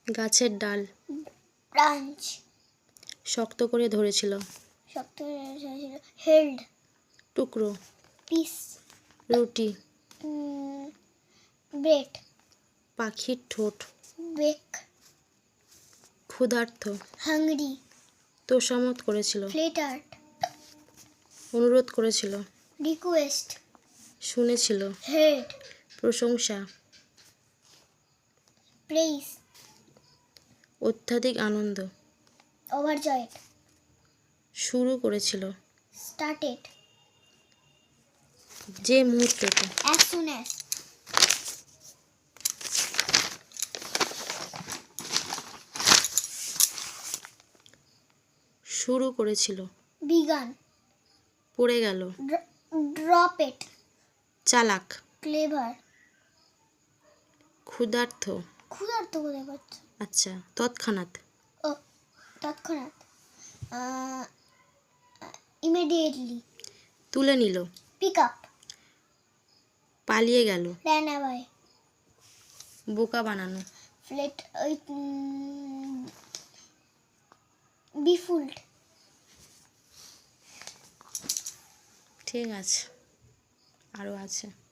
গাছের ডাল। ব্রাঞ্চ। শক্ত করে ধরেছিল। শক্ত করে ধরেছিল। হেল্ড। টুকরো। পিস। রুটি। ব্রেড। পাখির ঠোঁট। বেক। ক্ষুধার্ত। হাংরি। তোষামোদ করেছিল। ফ্লেটার্ড। অনুরোধ করেছিল। রিকোয়েস্ট। শুনেছিল। হেড। প্রশংসা। প্রেইস। অত্যাধিক আনন্দ। ওভারজয়েড। শুরু করেছিল। স্টার্টেড। যে মুহূর্ততে। As soon as. শুরু করেছিল। বিগান। পড়ে গেল। Drop it. চালাক। ক্লেভার। ক্ষুধার্ত। ক্ষুধার্ত কোথায় পাচ্ছ? আচ্ছা, তৎক্ষণাৎ। ও তৎক্ষণাৎ। ইমিডিয়েটলি। তুলে নিল। Pick up. পালিয়ে গেল। Ran away. বোকা বানানো। ফ্লেট বিফুল্ড। ঠিক আছে, আরও আছে।